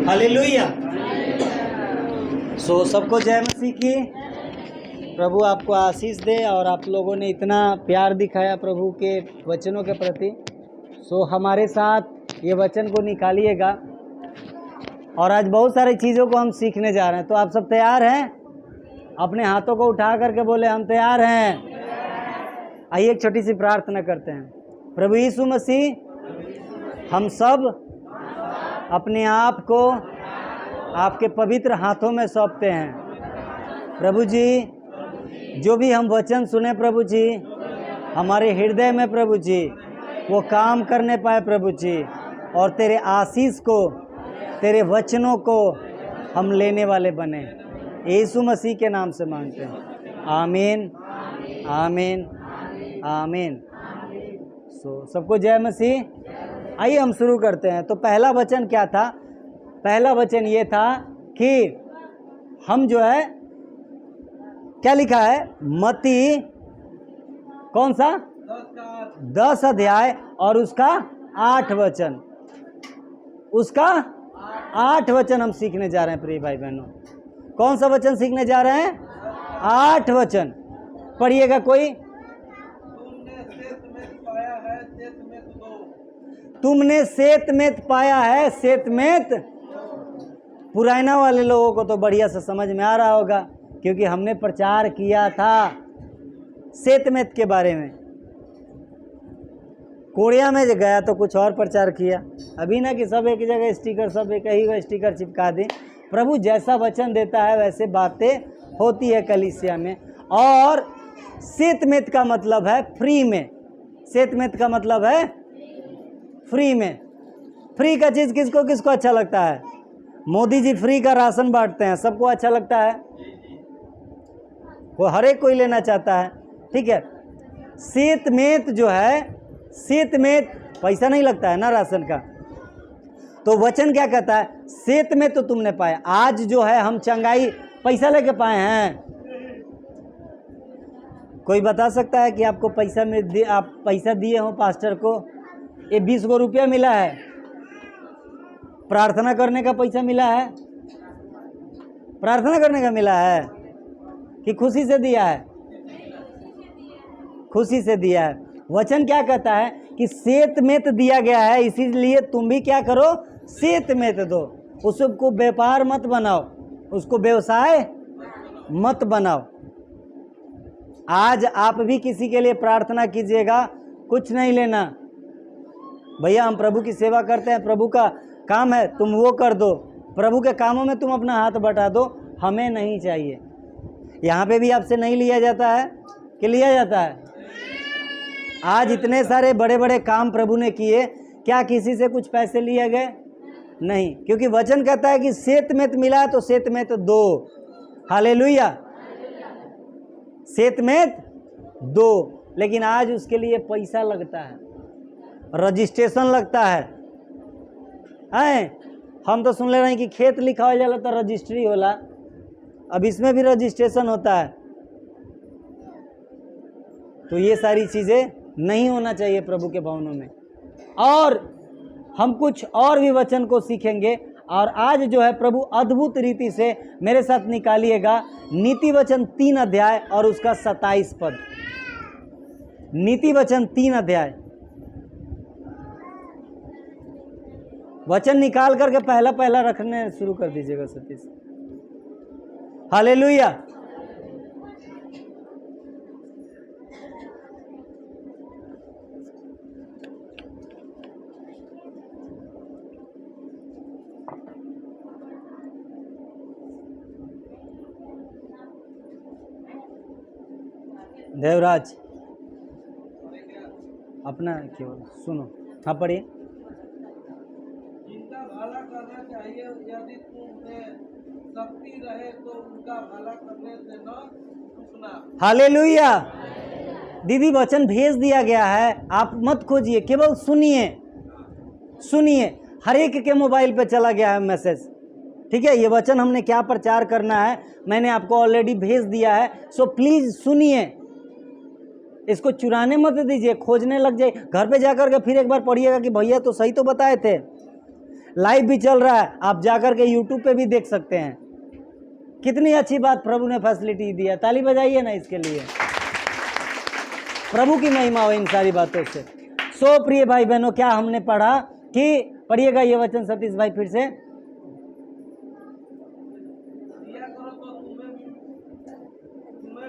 Hallelujah. सबको जय मसीह की। प्रभु आपको आशीष दे। और आप लोगों ने इतना प्यार दिखाया प्रभु के वचनों के प्रति। हमारे साथ ये वचन को निकालिएगा। और आज बहुत सारी चीज़ों को हम सीखने जा रहे हैं। तो आप सब तैयार हैं? अपने हाथों को उठा करके बोले हम तैयार हैं। आइए एक छोटी सी प्रार्थना करते हैं। प्रभु यीशु मसीह, हम सब अपने आप को आपके पवित्र हाथों में सौंपते हैं। प्रभु जी, जो भी हम वचन सुने प्रभु जी, हमारे हृदय में प्रभु जी वो काम करने पाए प्रभु जी, और तेरे आशीष को, तेरे वचनों को हम लेने वाले बने। यीशु मसीह के नाम से मांगते हैं, आमीन आमीन आमीन। सबको जय मसीह। आइए हम शुरू करते हैं। तो पहला वचन क्या था? पहला वचन ये था कि हम जो है, क्या लिखा है? मत्ती कौन सा? 10 अध्याय और उसका 8 वचन। उसका 8 वचन हम सीखने जा रहे हैं प्रिय भाई बहनों। कौन सा वचन सीखने जा रहे हैं? 8 वचन। पढ़िएगा कोई। तुमने सेतमेत पाया है, सेतमेत। पुराना वाले लोगों को तो बढ़िया से समझ में आ रहा होगा, क्योंकि हमने प्रचार किया था सेतमेत के बारे में। कोरिया में गया तो कुछ और प्रचार किया। अभी ना कि सब एक जगह स्टिकर, सब एक ही स्टिकर चिपका दें। प्रभु जैसा वचन देता है वैसे बातें होती है कलीसिया में। और सेतमेत का मतलब है फ्री में। सेतमेत का मतलब है फ्री में। फ्री का चीज़ किसको किसको अच्छा लगता है? मोदी जी फ्री का राशन बांटते हैं, सबको अच्छा लगता है, वो हर एक कोई लेना चाहता है। ठीक है। सेतमेत जो है, सेतमेत पैसा नहीं लगता है ना राशन का। तो वचन क्या कहता है? सेतमेत तो तुमने पाया। आज जो है हम चंगाई पैसा लेके पाए हैं। कोई बता सकता है कि आपको पैसा में आप पैसा दिए हो पास्टर को? ये 20 गो रुपया मिला है, प्रार्थना करने का पैसा मिला है? प्रार्थना करने का मिला है कि खुशी से दिया है? खुशी से दिया है। वचन क्या कहता है कि सेतमेत दिया गया है, इसीलिए तुम भी क्या करो? सेतमेत दो। उसको व्यापार मत बनाओ, उसको व्यवसाय मत बनाओ। आज आप भी किसी के लिए प्रार्थना कीजिएगा, कुछ नहीं लेना। भैया हम प्रभु की सेवा करते हैं, प्रभु का काम है, तुम वो कर दो। प्रभु के कामों में तुम अपना हाथ बटा दो, हमें नहीं चाहिए। यहाँ पे भी आपसे नहीं लिया जाता है कि लिया जाता है? आज इतने सारे बड़े बड़े काम प्रभु ने किए, क्या किसी से कुछ पैसे लिए गए? नहीं, क्योंकि वचन कहता है कि सेतमेत मिला है तो सेतमेत दो। हालेलुया। सेतमेत दो। लेकिन आज उसके लिए पैसा लगता है, रजिस्ट्रेशन लगता है। हम तो सुन ले रहे हैं कि खेत लिखा हो जाला तो रजिस्ट्री होला। अब इसमें भी रजिस्ट्रेशन होता है। तो ये सारी चीज़ें नहीं होना चाहिए प्रभु के भवनों में। और हम कुछ और भी वचन को सीखेंगे। और आज जो है प्रभु अद्भुत रीति से मेरे साथ निकालिएगा नीति वचन 3 अध्याय और उसका 27 पद। नीति वचन 3 अध्याय। वचन निकाल करके पहला पहला रखने शुरू कर दीजिएगा सतीश। हालेलुया। देवराज अपना केवल सुनो। हाँ पढ़िए। जिनका भला करना चाहिए, यदि तुम्हें शक्ति रहे तो उनका भला करने से न चूकना। हालेलुया। दीदी वचन भेज दिया गया है, आप मत खोजिए, केवल सुनिए। सुनिए, हर एक के मोबाइल पे चला गया है मैसेज। ठीक है, ये वचन हमने क्या प्रचार करना है मैंने आपको ऑलरेडी भेज दिया है। सो प्लीज सुनिए, इसको चुराने मत दीजिए, खोजने लग जाए। घर पे जाकर के फिर एक बार पढ़िएगा कि भैया तो सही तो बताए थे। लाइव भी चल रहा है, आप जाकर के यूट्यूब पे भी देख सकते हैं। कितनी अच्छी बात प्रभु ने फैसिलिटी दी है, ताली बजाइए ना इसके लिए। प्रभु की महिमा हो इन सारी बातों से। सो प्रिय भाई बहनों, क्या हमने पढ़ा कि, पढ़िएगा ये वचन सतीश भाई फिर से। दिया करो तो तुम्हें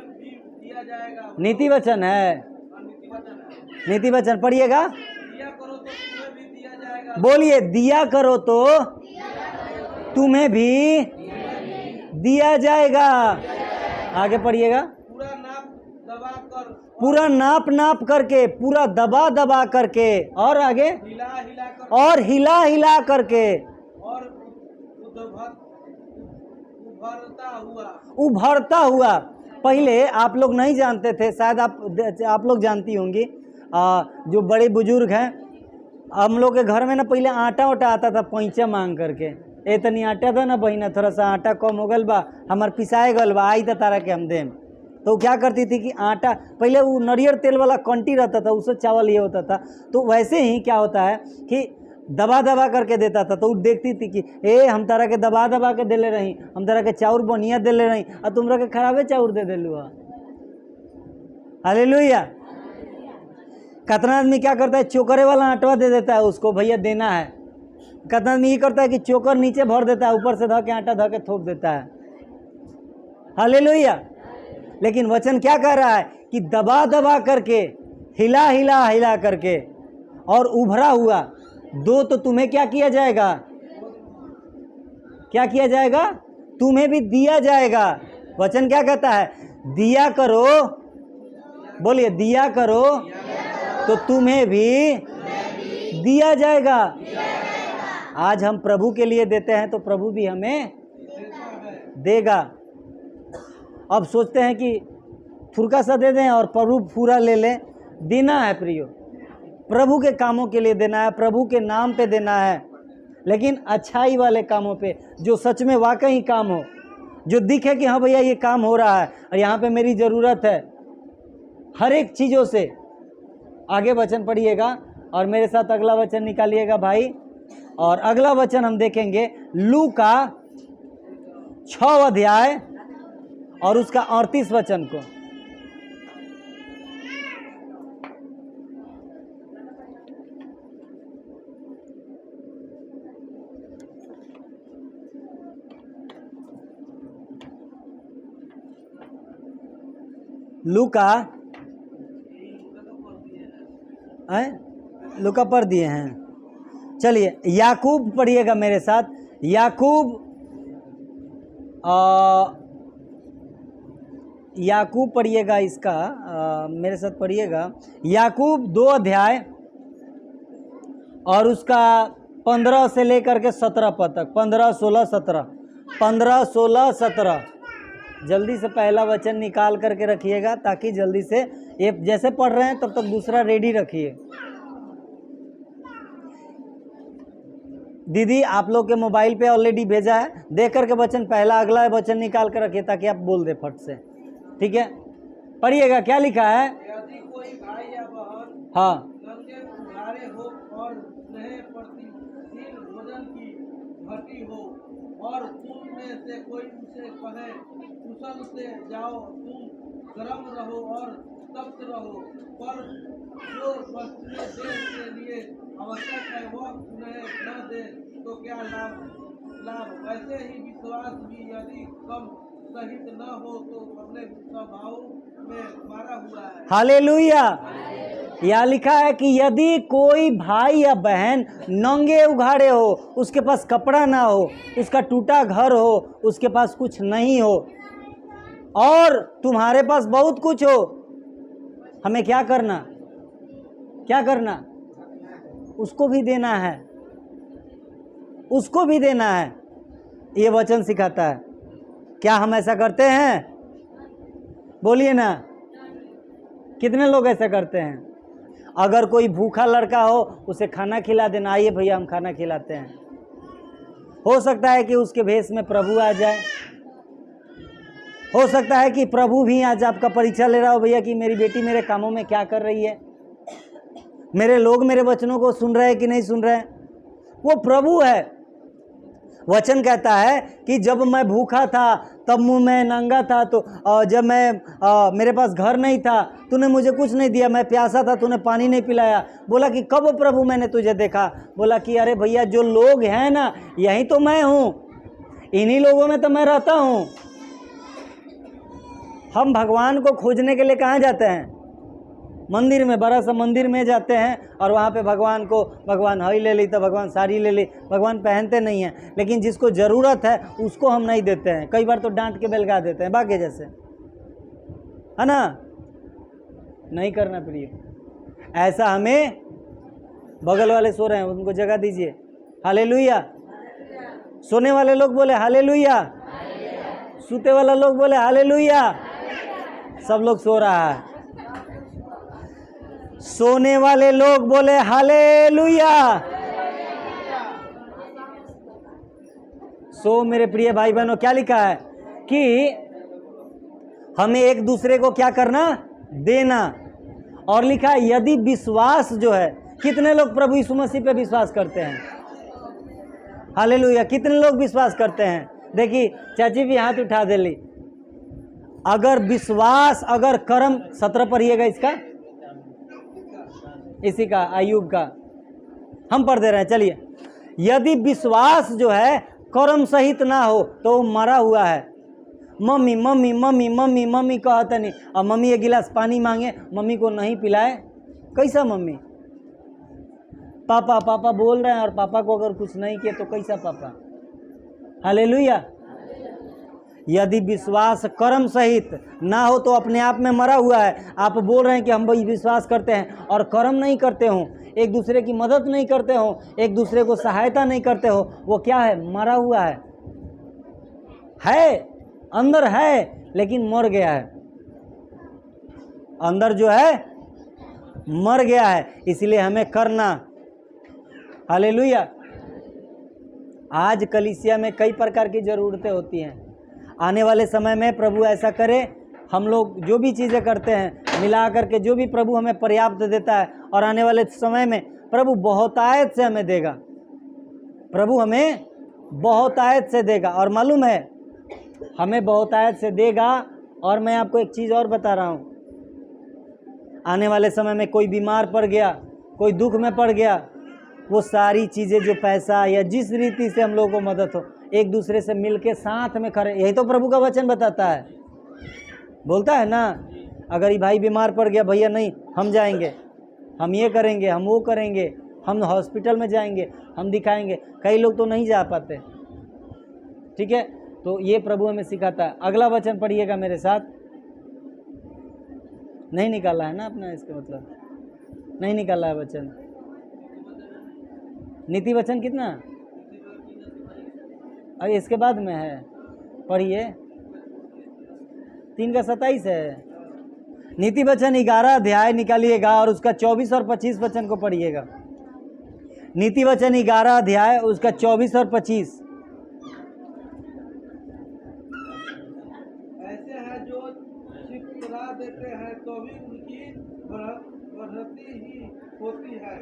भी दिया जाएगा। नीति वचन है, नीति वचन है। नीति वचन पढ़िएगा। दिया करो तो तुम्हें भी दिया जाएगा। बोलिए, दिया करो तो तुम्हें भी दिया जाएगा। आगे पढ़िएगा। पूरा नाप दबा कर, पूरा नाप नाप करके, पूरा दबा दबा करके, और आगे हिला हिला कर, और हिला हिला करके, और उभरता हुआ। उभरता हुआ। पहले आप लोग नहीं जानते थे, शायद आप लोग जानती होंगी, जो बड़े बुजुर्ग हैं, हम लोग के घर में ना पहले आटा वाटा आता था पैंचा मांग करके, ए तनी आटा था ना बहिना, थोड़ा सा आटा कम हो गल बा, हमार पिसाए गल बा, आई था तारा के हम देम। तो क्या करती थी कि आटा, पहले वो नारियल तेल वाला कंटी रहता था, उससे चावल ये होता था। तो वैसे ही क्या होता है कि दबा दबा करके देता था, तो वो देखती थी कि ए हम तारा के दबा दबा के देले रही, हम तारा के चाउर बढ़िया देले रही, और तुमरा के खराबे चाउर दे देलू। हालेलुया। कितना आदमी क्या करता है, चोकरे वाला आटवा दे देता है उसको, भैया देना है। कितना आदमी ये करता है कि चोकर नीचे भर देता है, ऊपर से धो के आटा धो के थोप देता है। हालेलुया। लेकिन वचन क्या कह रहा है कि दबा दबा करके, हिला हिला हिला करके, और उभरा हुआ दो तो तुम्हें क्या किया जाएगा, क्या किया जाएगा, तुम्हें भी दिया जाएगा। वचन क्या कहता है, दिया करो, बोलिए दिया करो तो तुम्हें भी दिया जाएगा। आज हम प्रभु के लिए देते हैं तो प्रभु भी हमें देगा। अब सोचते हैं कि फुरका सा दे दें और प्रभु पूरा ले लें। देना है प्रियो, प्रभु के कामों के लिए देना है, प्रभु के नाम पे देना है, लेकिन अच्छाई वाले कामों पे, जो सच में वाकई काम हो, जो दिखे कि हाँ भैया ये काम हो रहा है और यहाँ पे मेरी ज़रूरत है। हर एक चीज़ों से आगे वचन पढ़िएगा और मेरे साथ अगला वचन निकालिएगा भाई। और अगला वचन हम देखेंगे लूका 6 अध्याय और उसका 38 वचन को। लूका लूका पढ़ दिए हैं। चलिए याकूब पढ़िएगा मेरे साथ। याकूब पढ़िएगा इसका, मेरे साथ पढ़िएगा। याकूब 2 अध्याय और उसका 15 से लेकर के 17 पद तक, 15, 16, 17, 15, 16, 17। जल्दी से पहला वचन निकाल करके रखिएगा ताकि जल्दी से, ये जैसे पढ़ रहे हैं तब तक दूसरा रेडी रखिए। दीदी आप लोग के मोबाइल पे ऑलरेडी भेजा है, देख करके वचन पहला अगला वचन निकाल कर रखिए ताकि आप बोल दे फट से, ठीक है। पढ़िएगा क्या लिखा है। यदि कोई भाई या बहन हाँ, नंगे उघाड़े हो और उन्हें प्रतिदिन भोजन की घटी हो और तुम में से कोई उसे कहे कुशल से जाओ, तुम गर्म रहो और तप्त रहो, पर जो वस्तुएं देश के लिए आवश्यक है वह उन्हें न दे तो क्या लाभ। वैसे ही विश्वास भी यदि कम सहित न हो तो अपने स्वभाव में मारा हुआ है। हालेलुया। यहाँ लिखा है कि यदि कोई भाई या बहन नंगे उघाड़े हो, उसके पास कपड़ा ना हो, उसका टूटा घर हो, उसके पास कुछ नहीं हो और तुम्हारे पास बहुत कुछ हो, हमें क्या करना, क्या करना, उसको भी देना है, उसको भी देना है। ये वचन सिखाता है। क्या हम ऐसा करते हैं? बोलिए ना, कितने लोग ऐसा करते हैं? अगर कोई भूखा लड़का हो उसे खाना खिला देना, आइए भैया हम खाना खिलाते हैं। हो सकता है कि उसके भेष में प्रभु आ जाए, हो सकता है कि प्रभु भी आज आपका परीक्षा ले रहा हो, भैया कि मेरी बेटी मेरे कामों में क्या कर रही है, मेरे लोग मेरे वचनों को सुन रहे हैं कि नहीं सुन रहे हैं। वो प्रभु है, वचन कहता है कि जब मैं भूखा था तब मैं नंगा था, तो जब मैं मेरे पास घर नहीं था तूने मुझे कुछ नहीं दिया, मैं प्यासा था तूने पानी नहीं पिलाया। बोला कि कब प्रभु मैंने तुझे देखा? बोला कि अरे भैया जो लोग हैं ना यही तो मैं हूँ, इन्हीं लोगों में तो मैं रहता हूँ। हम भगवान को खोजने के लिए कहाँ जाते हैं? मंदिर में, बड़ा सा मंदिर में जाते हैं और वहाँ पे भगवान हई ले ली तो भगवान साड़ी ले ली, भगवान पहनते नहीं हैं। लेकिन जिसको ज़रूरत है उसको हम नहीं देते हैं, कई बार तो डांट के बेलगा देते हैं बाकी जैसे, है ना? नहीं करना प्रिय ऐसा। हमें बगल वाले सो रहे हैं उनको जगह दीजिए। हालेलुया। सोने वाले लोग बोले हालेलुया, सूते वाला लोग बोले हालेलुया। सब लोग सो रहा है। सोने वाले लोग बोले हालेलुया। सो मेरे प्रिय भाई बहनों, क्या लिखा है कि हमें एक दूसरे को क्या करना? देना। और लिखा है यदि विश्वास जो है, कितने लोग प्रभु यीशु मसीह पे विश्वास करते हैं? हालेलुया। कितने लोग विश्वास करते हैं? देखिए चाची भी हाथ उठा दे ली। अगर विश्वास, अगर कर्म, 17 पढ़िएगा इसका, इसी का, अय्यूब का हम पढ़ दे रहे हैं। चलिए, यदि विश्वास जो है कर्म सहित ना हो तो मरा हुआ है। Mummy mummy mummy mummy mummy कहता नहीं, और मम्मी एक गिलास पानी मांगे, मम्मी को नहीं पिलाए, कैसा मम्मी? पापा पापा बोल रहे हैं और पापा को अगर कुछ नहीं किए तो कैसा पापा? हालेलुया। यदि विश्वास कर्म सहित ना हो तो अपने आप में मरा हुआ है। आप बोल रहे हैं कि हम विश्वास करते हैं और कर्म नहीं करते हो, एक दूसरे की मदद नहीं करते हो, एक दूसरे को सहायता नहीं करते हो, वो क्या है? मरा हुआ है अंदर है लेकिन मर गया है। अंदर जो है मर गया है, इसलिए हमें करना। हालेलुया। आज कलीसिया में कई प्रकार की ज़रूरतें होती हैं। आने वाले समय में प्रभु ऐसा करे, हम लोग जो भी चीज़ें करते हैं मिला करके, जो भी प्रभु हमें पर्याप्त देता है, और आने वाले समय में प्रभु बहुतायत से हमें देगा। प्रभु हमें बहुतायत से देगा, और मालूम है हमें बहुतायत से देगा। और मैं आपको एक चीज़ और बता रहा हूँ, आने वाले समय में कोई बीमार पड़ गया, कोई दुख में पड़ गया, वो सारी चीज़ें जो पैसा या जिस रीति से हम लोगों को मदद हो, एक दूसरे से मिलके साथ में खड़े, यही तो प्रभु का वचन बताता है, बोलता है ना। अगर ये भाई बीमार पड़ गया, भैया नहीं हम जाएंगे, हम ये करेंगे, हम वो करेंगे, हम हॉस्पिटल में जाएंगे, हम दिखाएंगे। कई लोग तो नहीं जा पाते, ठीक है? तो ये प्रभु हमें सिखाता है। अगला वचन पढ़िएगा मेरे साथ। नहीं निकाला है ना अपना, इसका मतलब नहीं निकाला है वचन। नीति वचन कितना? अरे इसके बाद में है, पढ़िए। 3 का 27 है। नीति वचन 11 अध्याय निकालिएगा और उसका 24 और 25 वचन को पढ़िएगा। नीति वचन 11 अध्याय, उसका 24 और 25। ऐसे हैं जो छितरा देते हैं तो भी उनकी बढ़ती ही होती है,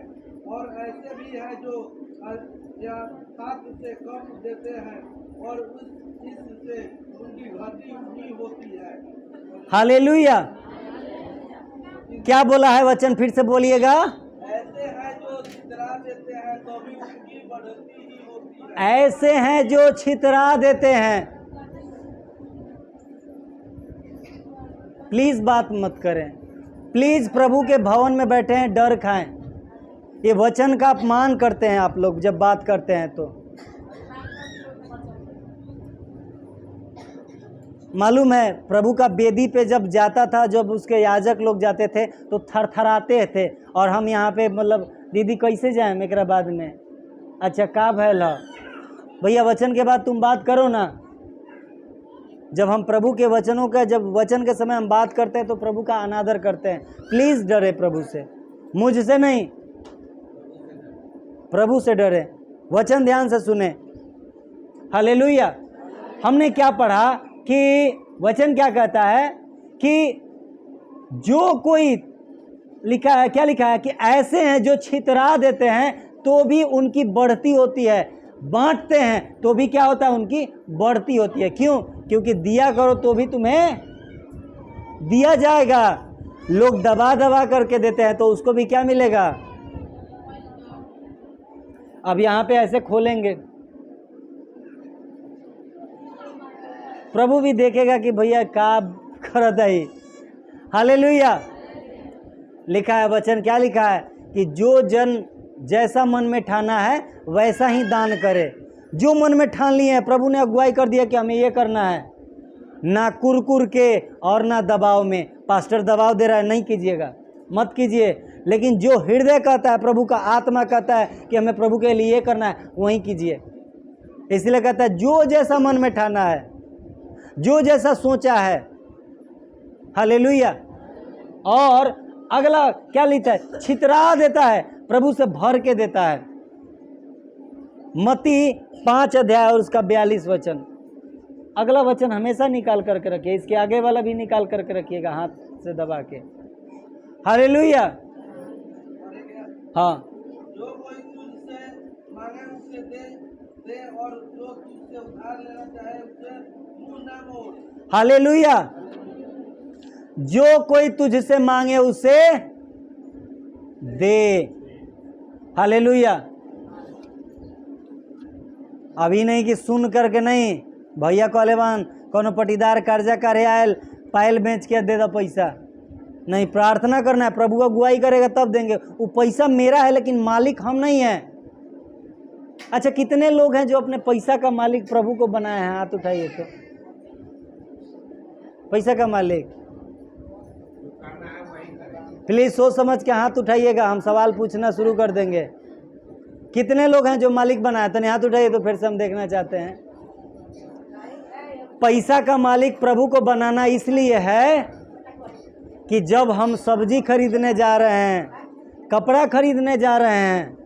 और ऐसे भी है जो यथार्थ से कम देते हैं और इससे उनकी घटी ही होती है। हालेलुया। क्या बोला है वचन? फिर से बोलिएगा। ऐसे हैं जो छितरा देते हैं तो भी उनकी बढ़ती ही होती है। ऐसे हैं जो छितरा देते हैं। प्लीज बात मत करें, प्लीज प्रभु के भवन में बैठे हैं, डर खाएं। ये वचन का अपमान करते हैं आप लोग जब बात करते हैं तो। मालूम है प्रभु का वेदी पे जब जाता था, जब उसके याजक लोग जाते थे तो थरथराते थे, और हम यहाँ पे मतलब दीदी कैसे जाएं मेकरा बाद में? अच्छा का भैल भैया, वचन के बाद तुम बात करो ना। जब हम प्रभु के वचनों का, जब वचन के समय हम बात करते हैं तो प्रभु का अनादर करते हैं। प्लीज डरे प्रभु से, मुझसे नहीं, प्रभु से डरे। वचन ध्यान से सुने। हालेलुया। हमने क्या पढ़ा कि वचन क्या कहता है कि जो कोई लिखा है, क्या लिखा है कि ऐसे हैं जो छितरा देते हैं तो भी उनकी बढ़ती होती है। बांटते हैं तो भी क्या होता है, उनकी बढ़ती होती है। क्यों? क्योंकि दिया करो तो भी तुम्हें दिया जाएगा। लोग दबा दबा करके देते हैं तो उसको भी क्या मिलेगा। अब यहाँ पे ऐसे खोलेंगे, प्रभु भी देखेगा कि भैया का करत है। हालेलुया। लिखा है वचन, क्या लिखा है कि जो जन जैसा मन में ठाना है वैसा ही दान करे। जो मन में ठान लिए हैं, प्रभु ने अगुवाई कर दिया कि हमें ये करना है, ना कुरकुर के और ना दबाव में। पास्टर दबाव दे रहा है, नहीं कीजिएगा, मत कीजिए। लेकिन जो हृदय कहता है, प्रभु का आत्मा कहता है कि हमें प्रभु के लिए ये करना है, वहीं कीजिए। इसलिए कहता है जो जैसा मन में ठाना है, जो जैसा सोचा है। हालेलुया। और अगला क्या लिखता है, छितरा देता है, प्रभु से भर के देता है। मत्ती 5 अध्याय और उसका 42 वचन। अगला वचन हमेशा निकाल करके रखिए, इसके आगे वाला भी निकाल करके रखिएगा हाथ से दबा के। हालेलुया। हाँ, जो कोई तुझसे मांगे उसे दे और जो तुझसे उधार लेना चाहे उसे मुंह ना मोड़। हालेलुया। जो कोई तुझसे मांगे उसे दे। हालेलुया। अभी नहीं कि सुन करके नहीं, भैया कहलेवान कोनो पटीदार कर्जा करे आयल, पायल बेच के दे दो पैसा। नहीं, प्रार्थना करना है, प्रभु अगुवाई करेगा तब देंगे। वो पैसा मेरा है लेकिन मालिक हम नहीं हैं। अच्छा, कितने लोग हैं जो अपने पैसा का मालिक प्रभु को बनाए हैं? हाथ उठाइए तो। पैसा का मालिक प्लीज सोच समझ के हाथ उठाइएगा, हम सवाल पूछना शुरू कर देंगे। कितने लोग हैं जो मालिक बनाए? तो नहीं हाथ उठाइए तो फिर से हम देखना चाहते हैं। पैसा का मालिक प्रभु को बनाना इसलिए है कि जब हम सब्जी खरीदने जा रहे हैं, कपड़ा खरीदने जा रहे हैं,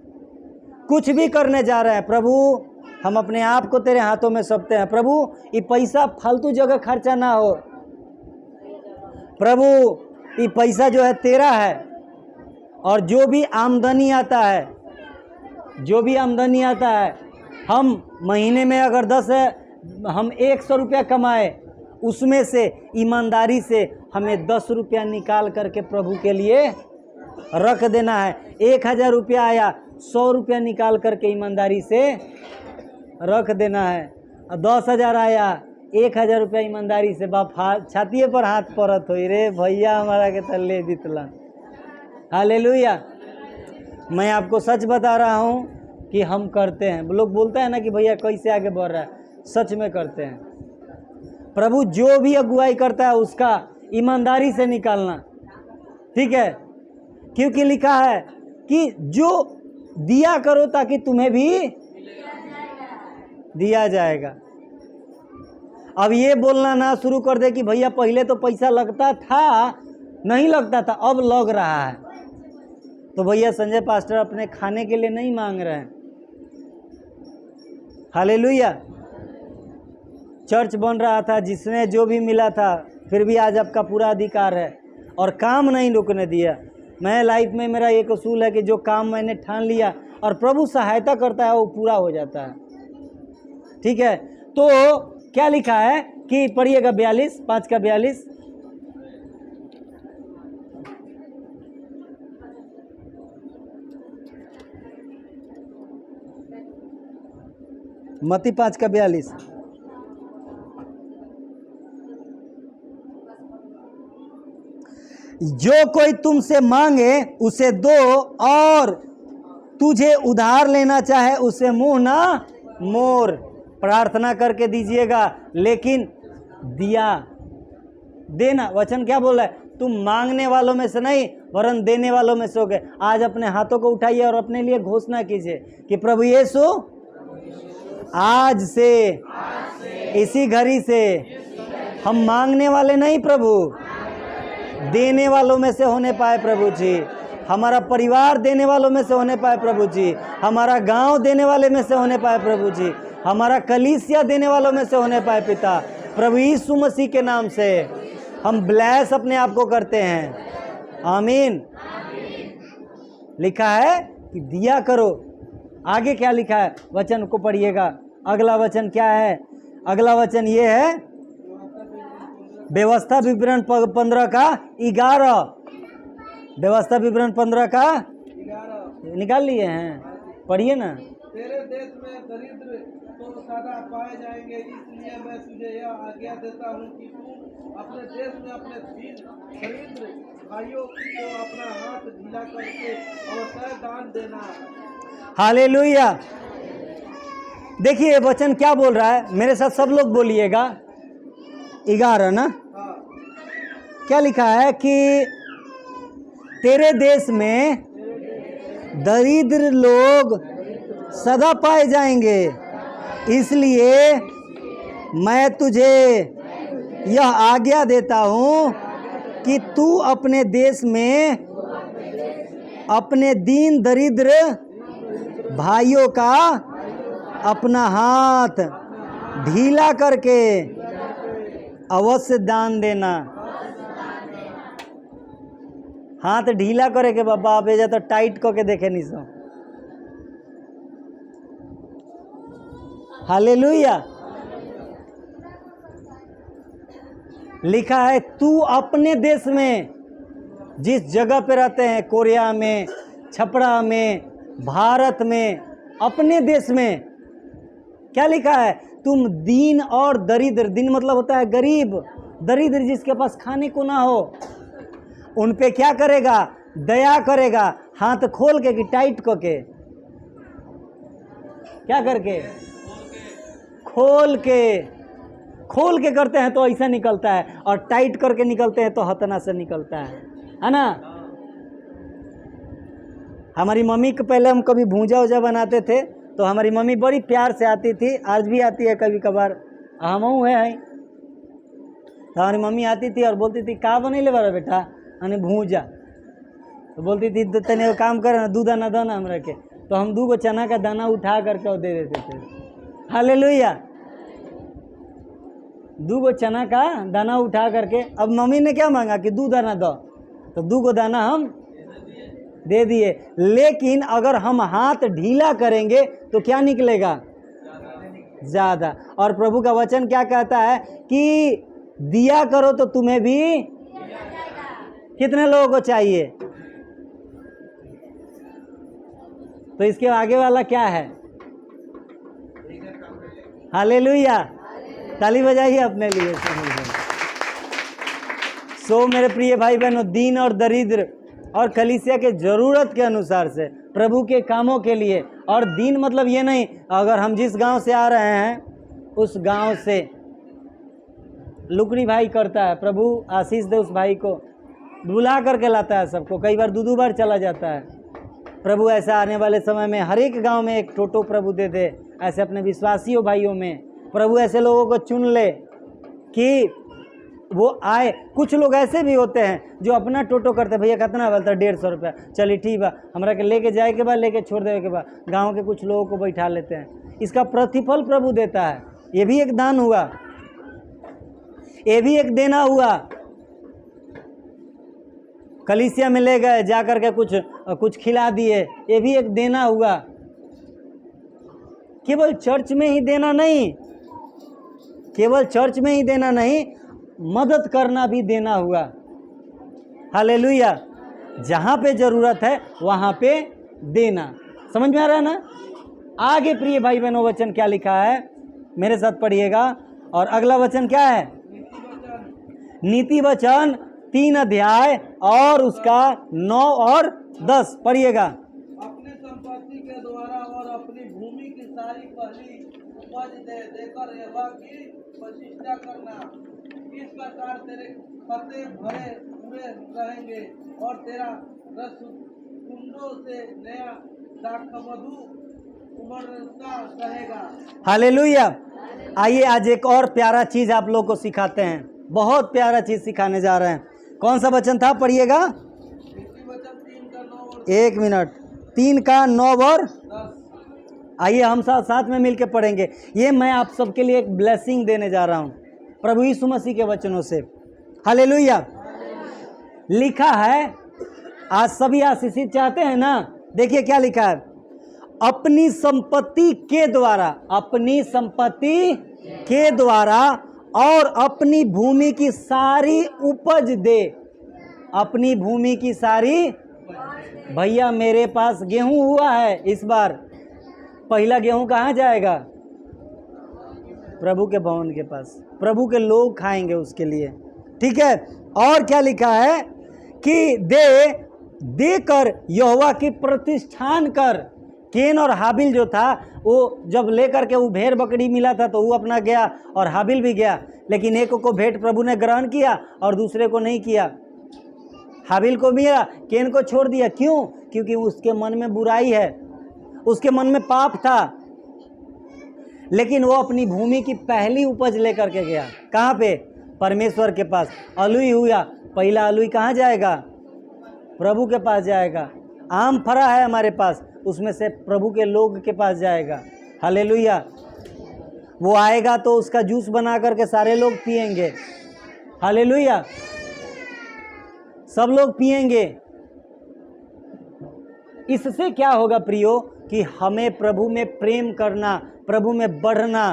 कुछ भी करने जा रहे हैं, प्रभु हम अपने आप को तेरे हाथों में सौंपते हैं। प्रभु ये पैसा फालतू जगह खर्चा ना हो। प्रभु ये पैसा जो है तेरा है, और जो भी आमदनी आता है, जो भी आमदनी आता है, हम महीने में अगर 100 रुपया कमाए, उसमें से ईमानदारी से हमें 10 रुपया निकाल करके प्रभु के लिए रख देना है। 1000 रुपया आया, 100 रुपया निकाल करके ईमानदारी से रख देना है। और 10,000 आया, 1000 रुपया ईमानदारी से बाप छातिए पर हाथ परत हो रे भैया हमारा के तल्ले बितला। हालेलुया। मैं आपको सच बता रहा हूँ कि हम करते हैं। लोग बोलते हैं ना कि भैया कैसे आगे बढ़ रहा है, सच में करते हैं। प्रभु जो भी अगुवाई करता है उसका ईमानदारी से निकालना, ठीक है? क्योंकि लिखा है कि जो दिया करो ताकि तुम्हें भी दिया जाएगा। अब ये बोलना ना शुरू कर दे कि भैया पहले तो पैसा लगता था, नहीं लगता था, अब लग रहा है। तो भैया संजय पास्टर अपने खाने के लिए नहीं मांग रहे हैं। हालेलुया। चर्च बन रहा था, जिसने जो भी मिला था, फिर भी आज आपका पूरा अधिकार है और काम नहीं रुकने दिया। मैं लाइफ में मेरा एक उसूल है कि जो काम मैंने ठान लिया और प्रभु सहायता करता है वो पूरा हो जाता है, ठीक है? तो क्या लिखा है कि पढ़िएगा 42, 5 का 42। मत्ती 5 का 42। जो कोई तुमसे मांगे उसे दो और तुझे उधार लेना चाहे उसे मुंह ना मोड़। प्रार्थना करके दीजिएगा, लेकिन दिया देना। वचन क्या बोल रहा है? तुम मांगने वालों में से नहीं वरन देने वालों में से हो गए। आज अपने हाथों को उठाइए और अपने लिए घोषणा कीजिए कि प्रभु यीशु आज से इसी घड़ी से हम मांगने वाले नहीं, प्रभु देने वालों में से होने पाए प्रभु जी। हमारा परिवार देने वालों में से होने पाए प्रभु जी। हमारा गांव देने वाले में से होने पाए प्रभु जी। हमारा कलीसिया देने वालों में से होने पाए पिता। प्रभु यीशु मसीह के नाम से हम ब्लेस अपने आप को करते हैं। आमीन। लिखा है कि दिया करो आगे क्या लिखा है, वचन को पढ़िएगा। अगला वचन क्या है? अगला वचन ये है, व्यवस्था विवरण 15 का 11। व्यवस्था विवरण 15 का 11। निकाल लिए हैं, पढ़िए ना। तेरे देश में दरिद्र तो सदा पाए जाएंगे, इसलिए मैं तुझे यह आज्ञा देता हूँ कि तू अपने देश में अपने दरिद्र भाइयों को अपना हाथ ढीला करके अवश्य दान देना। हालेलुया। देखिए वचन क्या बोल रहा है, मेरे साथ सब लोग बोलिएगा। 11 ना, हाँ, क्या लिखा है कि तेरे देश में दरिद्र लोग सदा पाए जाएंगे, इसलिए मैं तुझे यह आज्ञा देता हूँ कि तू अपने देश में अपने दीन दरिद्र भाइयों का अपना हाथ ढीला करके अवश्य दान देना। हाथ ढीला करे के बाबा भेजा तो टाइट करके देखे नहीं सो। हालेलुया। लिखा है तू अपने देश में, जिस जगह पे रहते हैं, कोरिया में, छपरा में, भारत में, अपने देश में क्या लिखा है, तुम दीन और दरिद्र, दीन मतलब होता है गरीब, दरिद्र जिसके पास खाने को ना हो, उन पे क्या करेगा, दया करेगा। हाथ खोल के कि टाइट करके, क्या करके, खोल के करते हैं तो ऐसा निकलता है, और टाइट करके निकलते हैं तो हथना से निकलता है ना। हमारी मम्मी के पहले हम कभी भूजा उजा बनाते थे तो हमारी मम्मी बड़ी प्यार से आती थी, आज भी आती है कभी कभार, हम है तो हमारी मम्मी आती थी और बोलती थी का बने ले बारा बेटा, अने भूजा, तो बोलती थी तो तने वो काम करे ना, दूध आना दो ना हमरा के, तो हम 2 चना का दाना उठा करके दे देते थे। हालेलुया। 2 चना का दाना उठा करके, अब मम्मी ने क्या मांगा कि 2 दाना दो, तो 2 दाना हम दे दिए। लेकिन अगर हम हाथ ढीला करेंगे तो क्या निकलेगा, ज्यादा। और प्रभु का वचन क्या कहता है कि दिया करो तो तुम्हें भी, कितने लोगों को चाहिए, तो इसके आगे वाला क्या है, हालेलुया। ताली बजाइए अपने लिए। सो मेरे प्रिय भाई बहनों, दीन और दरिद्र और कलीसिया के जरूरत के अनुसार से प्रभु के कामों के लिए, और दीन मतलब ये नहीं अगर हम जिस गांव से आ रहे हैं उस गांव से लुकड़ी भाई करता है, प्रभु आशीष दे उस भाई को, बुला करके लाता है सबको, कई बार 2 बार चला जाता है। प्रभु ऐसा आने वाले समय में हर एक गांव में एक टोटो प्रभु दे दे, ऐसे अपने विश्वासियों भाइयों में प्रभु ऐसे लोगों को चुन ले कि वो आए। कुछ लोग ऐसे भी होते हैं जो अपना टोटो करते, भैया कितना बोलता है 150 रुपया, चलिए ठीक बा, हमरा के लेके जाए के बाद लेके छोड़ देवे के बाद गांव के कुछ लोगों को बैठा लेते हैं। इसका प्रतिफल प्रभु देता है। ये भी एक दान हुआ, ये भी एक देना हुआ। कलीसिया में ले गए, जा करके कुछ खिला दिए, ये भी एक देना हुआ। केवल चर्च में ही देना नहीं, केवल चर्च में ही देना नहीं, मदद करना भी देना हुआ। हालेलुया। जहाँ पे जरूरत है वहाँ पे देना। समझ में आ रहा है ना। आगे प्रिय भाई बहनों वचन क्या लिखा है, मेरे साथ पढ़िएगा। और अगला वचन क्या है, नीति वचन 3 अध्याय और उसका 9 और 10 पढ़िएगा। अपनी संपत्ति के द्वारा और अपनी भूमि की सारी पहली उपज देकर यहोवा की प्रतिष्ठा करना। इस प्रकार तेरे पत्ते भरे पूरे रहेंगे और तेरा रस कुंडों से नया दाखमधु उमड़ता रहेगा। हालेलुया। आइए आज एक और प्यारा चीज आप लोग को सिखाते हैं, बहुत प्यारा चीज सिखाने जा रहे हैं। कौन सा वचन था, पढ़िएगा। वचन 3 का 9 और 1 मिनट, 3 का 9 और 10। आइए हम साथ में मिलकर पढ़ेंगे। ये मैं आप सबके लिए एक ब्लेसिंग देने जा रहा हूँ प्रभु यीशु मसीह के वचनों से। हालेलुया। लिखा है, आज सभी आशीषित चाहते हैं ना। देखिए क्या लिखा है, अपनी संपत्ति के द्वारा, अपनी संपत्ति के द्वारा और अपनी भूमि की सारी उपज दे। अपनी भूमि की सारी, भैया मेरे पास गेहूं हुआ है इस बार, पहला गेहूं कहाँ जाएगा? प्रभु के भवन के पास, प्रभु के लोग खाएंगे उसके लिए। ठीक है, और क्या लिखा है कि देकर यहोवा की प्रतिष्ठान कर। केन और हाबिल जो था, वो जब लेकर के वो भेड़ बकरी मिला था तो वो अपना गया और हाबिल भी गया, लेकिन एक को भेंट प्रभु ने ग्रहण किया और दूसरे को नहीं किया। हाबिल को मिला, केन को छोड़ दिया। क्यों? क्योंकि उसके मन में बुराई है, उसके मन में पाप था। लेकिन वो अपनी भूमि की पहली उपज लेकर के गया। कहाँ पे? परमेश्वर के पास। अलुई हुआ, पहला अलुई कहाँ जाएगा? प्रभु के पास जाएगा। आम फरा है हमारे पास, उसमें से प्रभु के लोग के पास जाएगा। हालेलुया। वो आएगा तो उसका जूस बना करके सारे लोग पिएंगे। हालेलुया, सब लोग पिएंगे। इससे क्या होगा प्रियो? कि हमें प्रभु में प्रेम करना, प्रभु में बढ़ना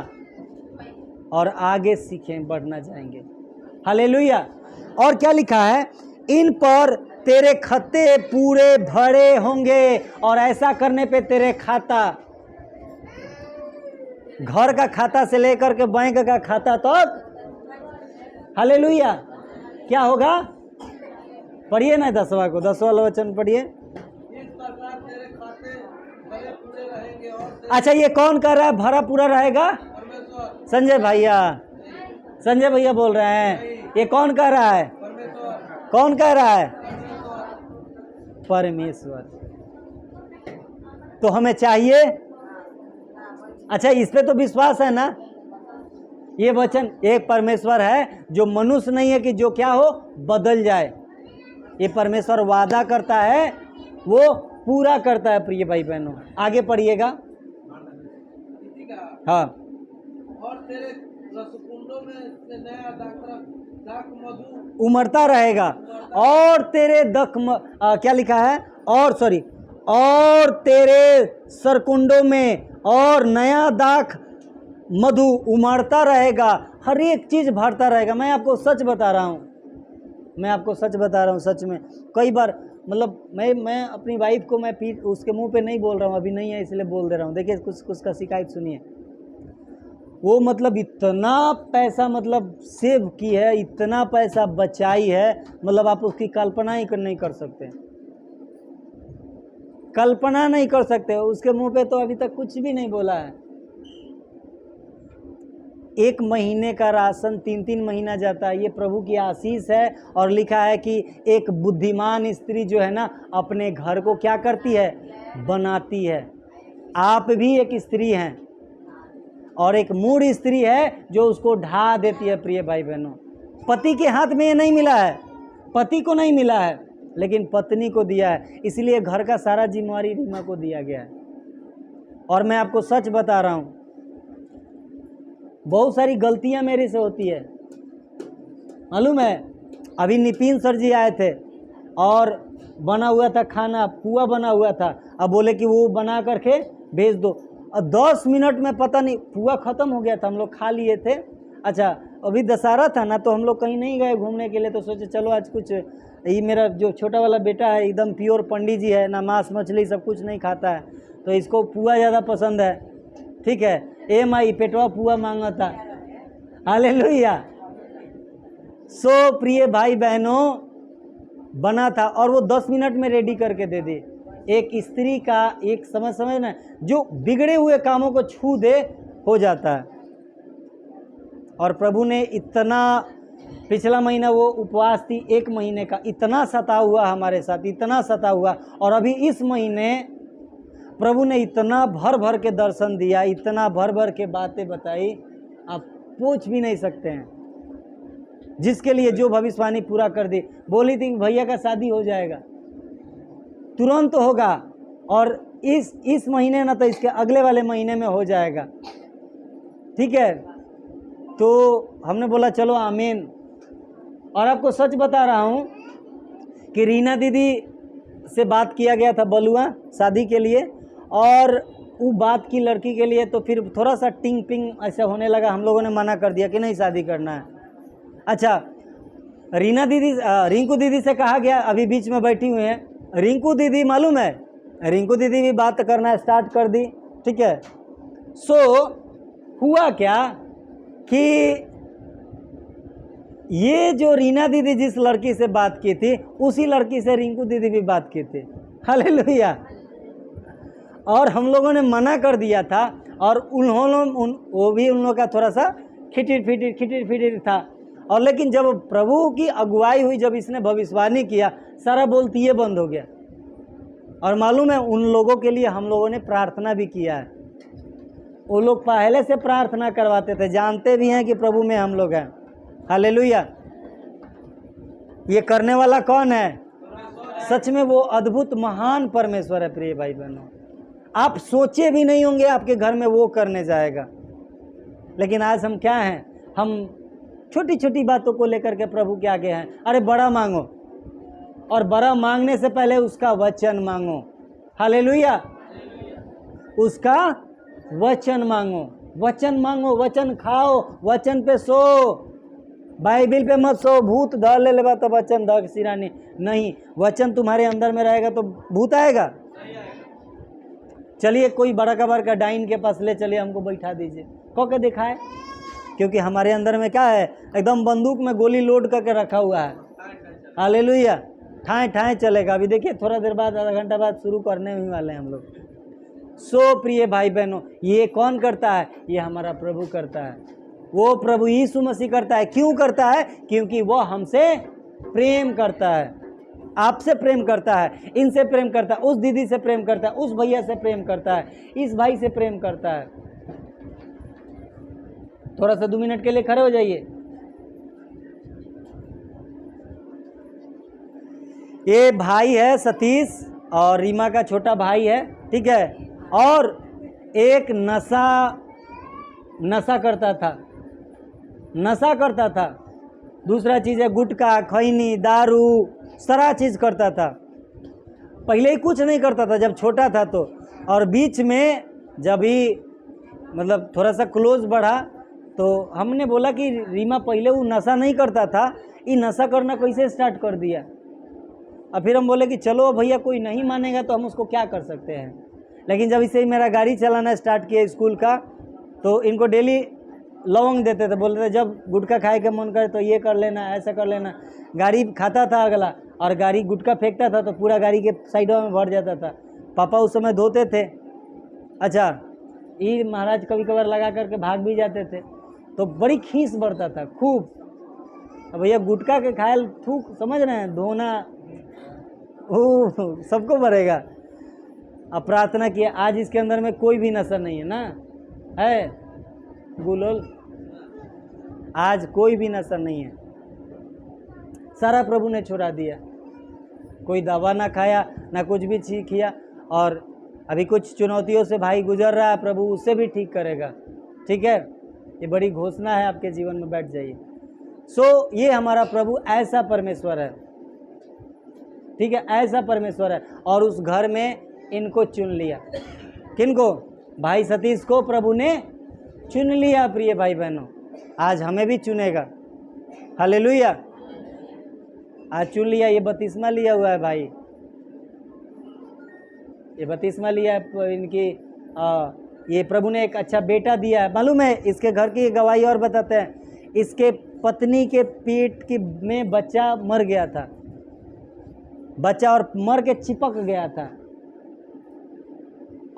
और आगे सीखें, बढ़ना जाएंगे। हालेलुया। और क्या लिखा है? इन पर तेरे खत्ते पूरे भरे होंगे, और ऐसा करने पे तेरे खाता, घर का खाता से लेकर के बैंक का खाता तक, हालेलुया, क्या होगा? पढ़िए ना 10वां को, 10वां वचन पढ़िए। इस प्रकार तेरे खाते भरे पूरे रहेंगे और अच्छा, ये कौन कर रहा है भरा पूरा रहेगा? परमेश्वर, संजय भैया, संजय भैया बोल रहे हैं। ये कौन कह रहा है? परमेश्वर, कौन कह रहा है? परमेश्वर। परमेश्वर। तो हमें चाहिए, अच्छा इस पे तो विश्वास है ना? ये वचन एक परमेश्वर है जो मनुष्य नहीं है कि जो क्या हो, बदल जाए। ये परमेश्वर वादा करता है, वो पूरा करता है। प्रिय भाई बहनों, आगे पढ़िएगा। इसी का हाँ, और तेरे रसकुंडों में से नया दाख मधु उमड़ता रहेगा। और तेरे क्या लिखा है? और तेरे सरकुंडों में और नया दाख मधु उमड़ता रहेगा। हर एक चीज भरता रहेगा। मैं आपको सच बता रहा हूँ, सच में। कई बार मतलब मैं अपनी वाइफ को मैं उसके मुंह पे नहीं बोल रहा हूँ, अभी नहीं है इसलिए बोल दे रहा हूँ। देखिए कुछ का शिकायत सुनिए। वो मतलब इतना पैसा मतलब सेव की है, इतना पैसा बचाई है, मतलब आप उसकी कल्पना ही नहीं कर सकते, कल्पना नहीं कर सकते। उसके मुंह पे तो अभी तक कुछ भी नहीं बोला है। 1 महीने का राशन 3-3 महीना जाता है। ये प्रभु की आशीष है। और लिखा है कि एक बुद्धिमान स्त्री जो है ना, अपने घर को क्या करती है? बनाती है। आप भी एक स्त्री हैं, और एक मूढ़ स्त्री है जो उसको ढा देती है। प्रिय भाई बहनों, पति के हाथ में ये नहीं मिला है, पति को नहीं मिला है, लेकिन पत्नी को दिया है। इसलिए घर का सारा जिम्मेवारी रीमा को दिया गया है। और मैं आपको सच बता रहा हूँ, बहुत सारी गलतियां मेरे से होती है, मालूम है। अभी नितिन सर जी आए थे और बना हुआ था खाना, पुआ बना हुआ था। अब बोले कि वो बना करके भेज दो, और 10 मिनट में पता नहीं पुआ ख़त्म हो गया था। हम लोग खा लिए थे। अच्छा, अभी दशहरा था ना, तो हम लोग कहीं नहीं गए घूमने के लिए, तो सोचे चलो आज कुछ, ये मेरा जो छोटा वाला बेटा है एकदम प्योर पंडित जी है ना, मांस मछली सब कुछ नहीं खाता है, तो इसको पुआ ज़्यादा पसंद है। ठीक है, माई पेटवा पुआ मांगा था। हालेलुया। सो प्रिय भाई बहनों, बना था और वो 10 मिनट में रेडी करके दे दी। एक स्त्री का एक समझ ना, जो बिगड़े हुए कामों को छू दे, हो जाता है। और प्रभु ने इतना, पिछला महीना वो उपवास थी 1 महीने का, इतना सता हुआ हमारे साथ, इतना सता हुआ। और अभी इस महीने प्रभु ने इतना भर भर के दर्शन दिया, इतना भर भर के बातें बताई, आप पूछ भी नहीं सकते हैं। जिसके लिए जो भविष्यवाणी पूरा कर दी। बोली थी भैया का शादी हो जाएगा, तुरंत होगा, और इस महीने ना तो इसके अगले वाले महीने में हो जाएगा। ठीक है, तो हमने बोला चलो आमीन। और आपको सच बता रहा हूँ कि रीना दीदी से बात किया गया था बलुआ शादी के लिए, और वो बात की लड़की के लिए तो फिर थोड़ा सा टिंग पिंग ऐसा होने लगा, हम लोगों ने मना कर दिया कि नहीं शादी करना है। अच्छा, रिंकू दीदी से कहा गया, अभी बीच में बैठी हुई हैं रिंकू दीदी, मालूम है रिंकू दीदी भी बात करना स्टार्ट कर दी, ठीक है। सो हुआ क्या कि ये जो रीना दीदी जिस लड़की से बात की थी, उसी लड़की से रिंकू दीदी भी बात की थी। हालेलुया। और हम लोगों ने मना कर दिया था, और वो भी उन लोगों का थोड़ा सा खिटिर फिटिर था। और लेकिन जब प्रभु की अगुवाई हुई, जब इसने भविष्यवाणी किया, सारा बोलती ये बंद हो गया। और मालूम है उन लोगों के लिए हम लोगों ने प्रार्थना भी किया है। वो लोग पहले से प्रार्थना करवाते थे, जानते भी हैं कि प्रभु में हम लोग हैं। हालेलुया। ये करने वाला कौन है? सच में वो अद्भुत महान परमेश्वर है। प्रिय भाई बहनों, आप सोचे भी नहीं होंगे आपके घर में वो करने जाएगा। लेकिन आज हम क्या हैं? हम छोटी छोटी बातों को लेकर के प्रभु के आगे हैं। अरे बड़ा मांगो, और बड़ा मांगने से पहले उसका वचन मांगो। हालेलुया। उसका वचन मांगो, वचन मांगो, वचन खाओ, वचन पे सो। बाइबिल पे मत सो, भूत ध ले लेबा तो वचन ध सिरानी नहीं। वचन तुम्हारे अंदर में रहेगा तो भूत आएगा? चलिए कोई बड़ा का बड़ा डाइन के पास ले चलिए, हमको बैठा दीजिए, कह के दिखाए। क्योंकि हमारे अंदर में क्या है? एकदम बंदूक में गोली लोड करके रखा हुआ है। हालेलुया। ठाए ठाए चलेगा। अभी देखिए थोड़ा देर बाद, आधा घंटा बाद शुरू करने ही वाले हैं हम लोग। सो प्रिय भाई बहनों, ये कौन करता है? ये हमारा प्रभु करता है। वो प्रभु यीशु मसीह करता है। क्यों करता है? क्योंकि वो हमसे प्रेम करता है, आपसे प्रेम करता है, इनसे प्रेम करता है, उस दीदी से प्रेम करता है, उस भैया से प्रेम करता है, इस भाई से प्रेम करता है। थोड़ा सा 2 मिनट के लिए खड़े हो जाइए। ये भाई है सतीश, और रीमा का छोटा भाई है, ठीक है। और एक नशा करता था। दूसरा चीज़ है गुटखा, खैनी, दारू, सारा चीज़ करता था। पहले ही कुछ नहीं करता था जब छोटा था तो, और बीच में जब ही मतलब थोड़ा सा क्लोज बढ़ा तो हमने बोला कि रीमा पहले वो नशा नहीं करता था, ये नशा करना कैसे स्टार्ट कर दिया। और फिर हम बोले कि चलो भैया कोई नहीं मानेगा तो हम उसको क्या कर सकते हैं। लेकिन जब इसे मेरा गाड़ी चलाना स्टार्ट किया स्कूल का, तो इनको डेली लौंग देते थे, बोलते थे जब गुटखा खाए के मन करे तो ये कर लेना, ऐसा कर लेना। गाड़ी खाता था अगला, और गाड़ी गुटखा फेंकता था तो पूरा गाड़ी के साइडों में भर जाता था। पापा उस समय धोते थे। अच्छा, ये महाराज कभी कभार लगा करके भाग भी जाते थे, तो बड़ी खीस बढ़ता था खूब। अब भैया गुटखा के खायल थूक, समझ रहे हैं, धोना सबको बढ़ेगा। अब प्रार्थना किया, आज इसके अंदर में कोई भी नशा नहीं है ना, है गुलोल, आज कोई भी नशा नहीं है, सारा प्रभु ने छुड़ा दिया। कोई दवा ना खाया, ना कुछ भी चीज किया। और अभी कुछ चुनौतियों से भाई गुजर रहा है, प्रभु उससे भी ठीक करेगा, ठीक है। ये बड़ी घोषणा है आपके जीवन में, बैठ जाइए। सो ये हमारा प्रभु ऐसा परमेश्वर है, ठीक है, ऐसा परमेश्वर है। और उस घर में इनको चुन लिया। किनको? भाई सतीश को प्रभु ने चुन लिया। प्रिय भाई बहनों, आज हमें भी चुनेगा। हालेलुया। आज चुन लिया। ये बपतिस्मा लिया हुआ है भाई, ये बपतिस्मा लिया है इनकी। ये प्रभु ने एक अच्छा बेटा दिया है। मालूम है इसके घर की गवाही और बताते हैं, इसके पत्नी के पेट की में बच्चा मर गया था, बच्चा और मर के चिपक गया था,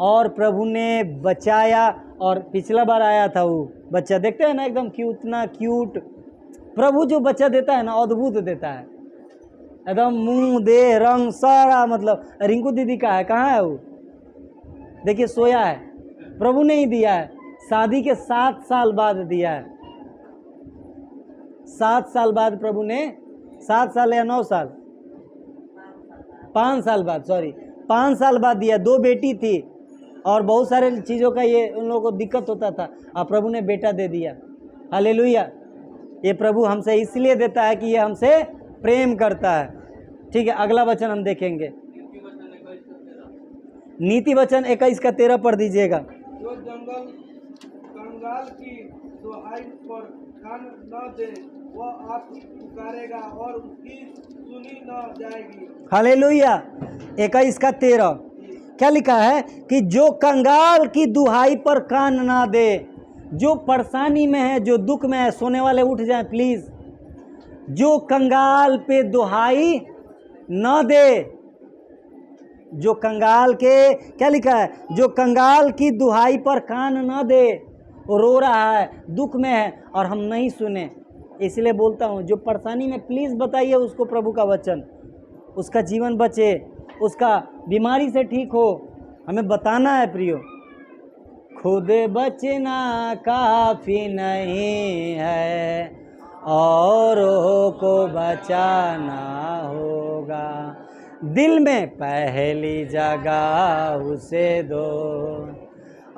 और प्रभु ने बचाया। और पिछला बार आया था वो बच्चा, देखते हैं ना एकदम क्यूट, ना क्यूट। प्रभु जो बच्चा देता है ना, अद्भुत देता है, एकदम मुंह देह रंग सारा। मतलब रिंकू दीदी का है, कहाँ है वो? देखिए सोया है, प्रभु ने ही दिया है। शादी के 7 साल बाद दिया है, 7 साल बाद प्रभु ने, 7 साल या 9 साल, 5 साल बाद, सॉरी 5 साल बाद दिया। 2 बेटी थी और बहुत सारे चीज़ों का ये उन लोगों को दिक्कत होता था, और प्रभु ने बेटा दे दिया। हालेलुया। ये प्रभु हमसे इसलिए देता है कि ये हमसे प्रेम करता है, ठीक है। अगला वचन हम देखेंगे। नीति वचन 21 का 13 पढ़ दीजिएगा। जो जंगल कंगाल की दुहाई पर कान न दे वह आप पुकारेगा और उसकी सुनी न जाएगी। हालेलुया। 21 का 13 क्या लिखा है कि जो कंगाल की दुहाई पर कान ना दे, जो परेशानी में है, जो दुख में है, सोने वाले उठ जाएं प्लीज, जो कंगाल पे दुहाई न दे, जो कंगाल के, क्या लिखा है, जो कंगाल की दुहाई पर कान न दे, वो रो रहा है, दुख में है और हम नहीं सुने। इसलिए बोलता हूँ जो परेशानी में, प्लीज़ बताइए उसको प्रभु का वचन, उसका जीवन बचे, उसका बीमारी से ठीक हो, हमें बताना है प्रियो। खुद बचना काफ़ी नहीं है, औरों को बचाना होगा। दिल में पहली जगह उसे दो,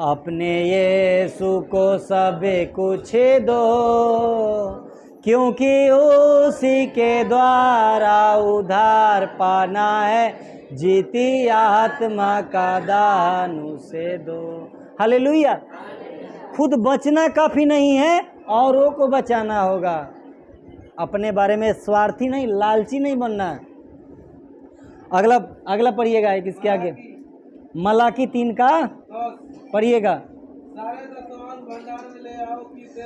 अपने यीशु को सब कुछ दो, क्योंकि उसी के द्वारा उद्धार पाना है, जीती आत्मा का दान उसे दो। हालेलुया। खुद बचना काफ़ी नहीं है, औरों को बचाना होगा। अपने बारे में स्वार्थी नहीं, लालची नहीं बनना है। अगला पढ़िएगा किसके आगे, मलाकी 3 का पढ़िएगा।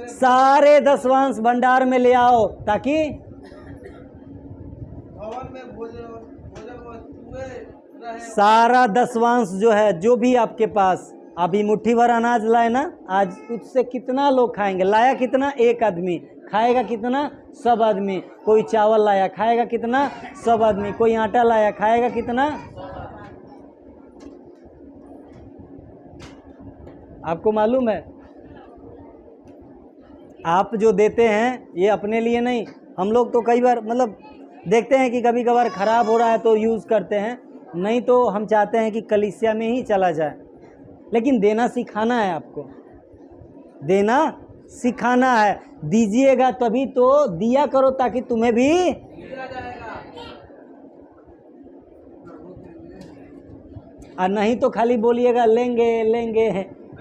सारे दसवांश भंडार में ले आओ ताकि भवन में भोजन वस्तुएं रहे। सारा दसवांश जो है, जो भी आपके पास, अभी मुट्ठी भर अनाज लाए ना, आज उससे कितना लोग खाएंगे? लाया कितना? एक आदमी। खाएगा कितना? सब आदमी। कोई चावल लाया, खाएगा कितना? सब आदमी। कोई आटा लाया, खाएगा कितना? आपको मालूम है, आप जो देते हैं ये अपने लिए नहीं, हम लोग तो कई बार मतलब देखते हैं कि कभी कभार ख़राब हो रहा है तो यूज़ करते हैं, नहीं तो हम चाहते हैं कि कलीसिया में ही चला जाए। लेकिन देना सिखाना है, आपको देना सिखाना है। दीजिएगा तभी तो, दिया करो ताकि तुम्हें भी दिया जाएगा। और नहीं तो खाली बोलिएगा लेंगे लेंगे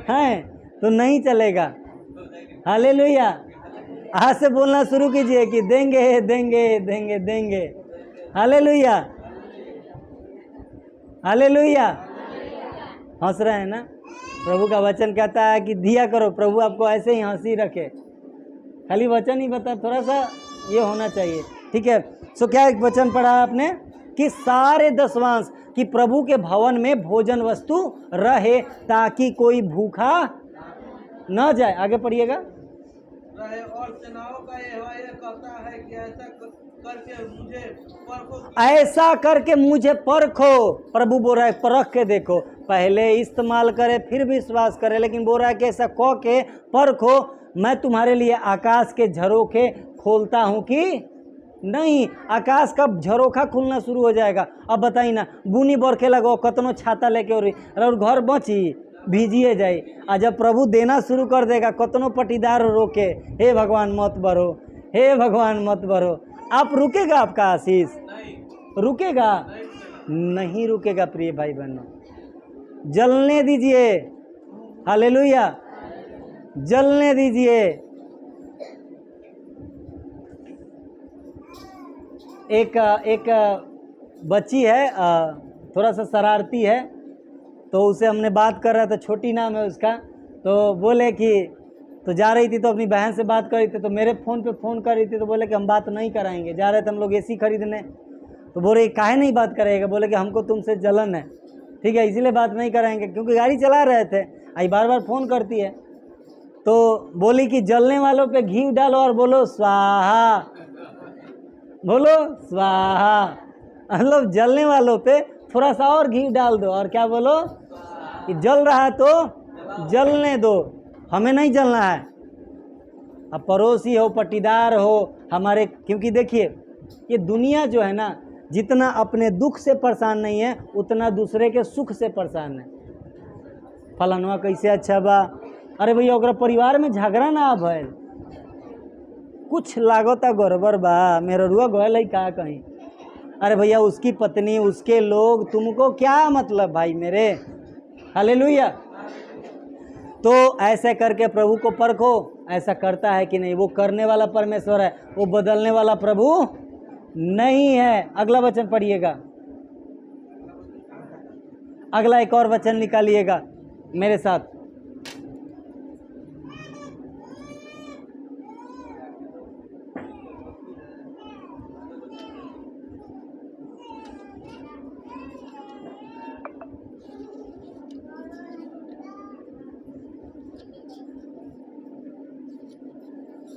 हैं तो नहीं चलेगा। हालेलुया। आज से बोलना शुरू कीजिए कि देंगे देंगे देंगे देंगे। Hallelujah hallelujah. हंस रहे हैं ना? प्रभु का वचन कहता है कि दिया करो, प्रभु आपको ऐसे ही हंसी रखे। खाली वचन ही बता, थोड़ा सा ये होना चाहिए, ठीक है। सो क्या एक वचन पढ़ा आपने कि सारे दसवांश कि प्रभु के भवन में भोजन वस्तु रहे ताकि कोई भूखा न जाए। आगे पढ़िएगा। रहे और सेनाओं का यहोवा यह कहता है कि ऐसा करके मुझे परखो। प्रभु बोल रहा है परख के देखो, पहले इस्तेमाल करे फिर विश्वास करे, लेकिन बोल रहा है कि ऐसा कह के परखो, मैं तुम्हारे लिए आकाश के झरोखे खोलता हूँ कि नहीं। आकाश का झरोखा खुलना शुरू हो जाएगा। अब बताइए ना, बुनी बरखे लगो, कतनो छाता लेके और घर बची भीजिए जाए। और जब प्रभु देना शुरू कर देगा, कतनो पटीदार रोके, हे भगवान मत बरो, हे भगवान मत बरो, आप रुकेगा? आपका आशीष रुकेगा? नहीं रुकेगा प्रिय भाई बहनों, जलने दीजिए। हालेलुया, जलने दीजिए। एक बच्ची है, थोड़ा सा शरारती है, तो उसे हमने बात कर रहा था, छोटी नाम है उसका, तो बोले कि तो जा रही थी तो अपनी बहन से बात कर रही थी, तो मेरे फ़ोन पे फ़ोन कर रही थी, तो बोले कि हम बात नहीं कराएंगे। जा रहे थे हम लोग एसी खरीदने, तो बोले काहे नहीं बात करेगा? बोले कि हमको तुमसे जलन है, ठीक है, इसीलिए बात नहीं कराएंगे, क्योंकि गाड़ी चला रहे थे, आई बार बार फ़ोन करती है। तो बोली कि जलने वालों पे घी डालो और बोलो स्वाहा, बोलो स्वाहा, मतलब जलने वालों पे थोड़ा सा और घी डाल दो, और क्या बोलो कि जल रहा है तो जलने दो, हमें नहीं जलना है। अब पड़ोसी हो, पटीदार हो हमारे, क्योंकि देखिए ये दुनिया जो है ना, जितना अपने दुख से परेशान नहीं है उतना दूसरे के सुख से परेशान है। फलानवा कैसे अच्छा बा, अरे भैया ओकरा परिवार में झगड़ा ना भइल, कुछ लागता गड़बड़ बा, मेरा रुआ गयल है का कहीं, अरे भैया उसकी पत्नी, उसके लोग, तुमको क्या मतलब भाई मेरे, हालेलुया। तो ऐसे करके प्रभु को परखो, ऐसा करता है कि नहीं। वो करने वाला परमेश्वर है, वो बदलने वाला प्रभु नहीं है। अगला वचन पढ़िएगा, अगला एक और वचन निकालिएगा मेरे साथ।